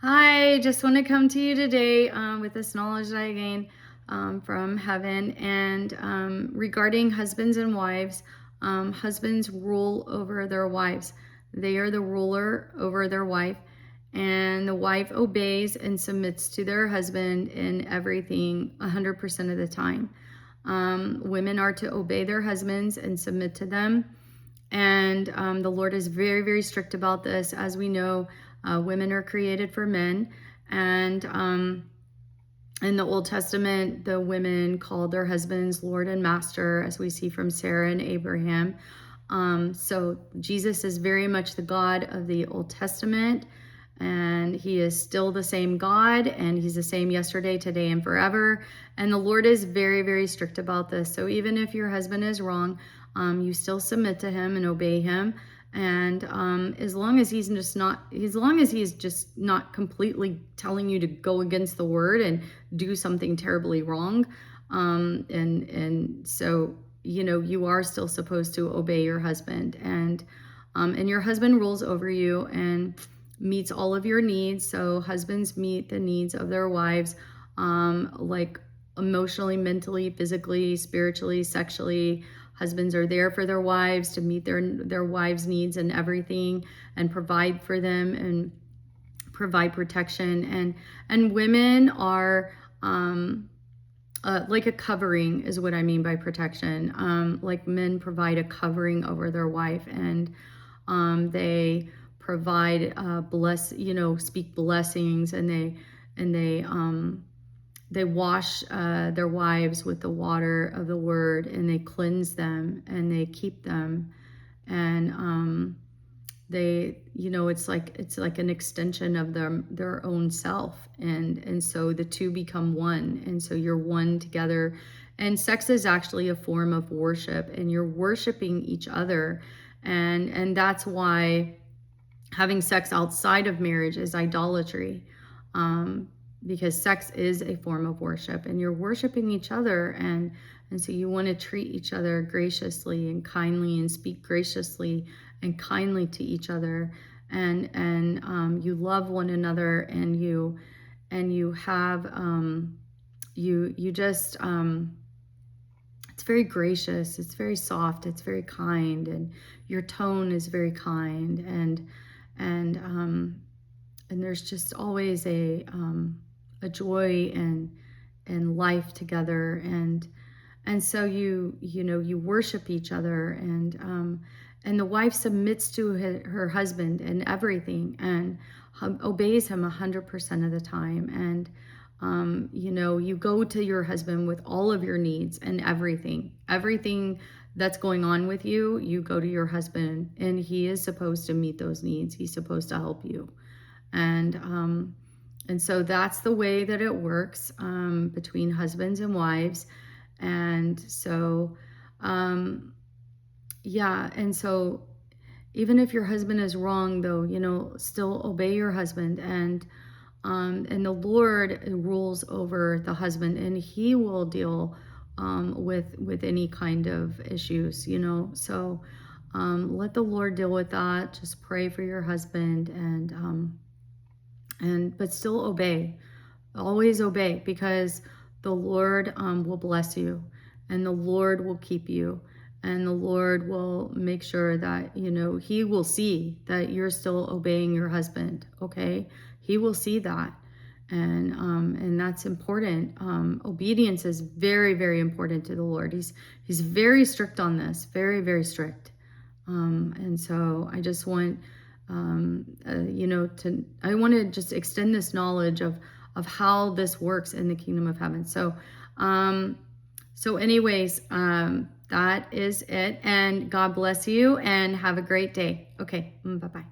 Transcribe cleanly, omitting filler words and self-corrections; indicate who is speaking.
Speaker 1: Hi, just want to come to you today with this knowledge that I gained from heaven and regarding husbands and wives. Husbands rule over their wives. They are the ruler over their wife, and the wife obeys and submits to their husband in everything 100% of the time. Women are to obey their husbands and submit to them. And the Lord is very, very strict about this. As we know, women are created for men. And in the Old Testament, the women called their husbands Lord and Master, as we see from Sarah and Abraham. So Jesus is very much the God of the Old Testament. And he is still the same God, and he's the same yesterday, today, and forever. And the Lord is very, very strict about this. So even if your husband is wrong, you still submit to him and obey him. And as long as he's just not completely telling you to go against the word and do something terribly wrong, and so you are still supposed to obey your husband, and your husband rules over you and meets all of your needs. So husbands meet the needs of their wives, like emotionally, mentally, physically, spiritually, sexually. Husbands are there for their wives to meet their wives' needs and everything, and provide for them and provide protection. And women are like a covering is what I mean by protection. Like men provide a covering over their wife, and they provide speak blessings, and they wash their wives with the water of the word, and they cleanse them, and they keep them, and it's like an extension of their own self, and so the two become one, and so you're one together. And sex is actually a form of worship, and you're worshiping each other, and that's why having sex outside of marriage is idolatry, because sex is a form of worship, and you're worshiping each other, and so you want to treat each other graciously and kindly, and speak graciously and kindly to each other, and you love one another, and you have you just it's very gracious, it's very soft, it's very kind, and your tone is very kind, and there's just always a joy and life together, and so you worship each other, and the wife submits to her husband in everything, and obeys him 100% of the time, and you go to your husband with all of your needs and everything that's going on with you. You go to your husband, and he is supposed to meet those needs. He's supposed to help you, and so that's the way that it works between husbands and wives. And so and so even if your husband is wrong, though, still obey your husband, and the Lord rules over the husband, and he will deal with any kind of issues, so let the Lord deal with that. Just pray for your husband, but still obey. Always obey, because the Lord will bless you, and the Lord will keep you, and the Lord will make sure that he will see that you're still obeying your husband. Okay, he will see that, and that's important. Obedience is very, very important to the Lord. He's very strict on this, very, very strict. And so I just want I want to just extend this knowledge of how this works in the kingdom of heaven. So anyways, that is it, and God bless you, and have a great day. Okay, bye-bye.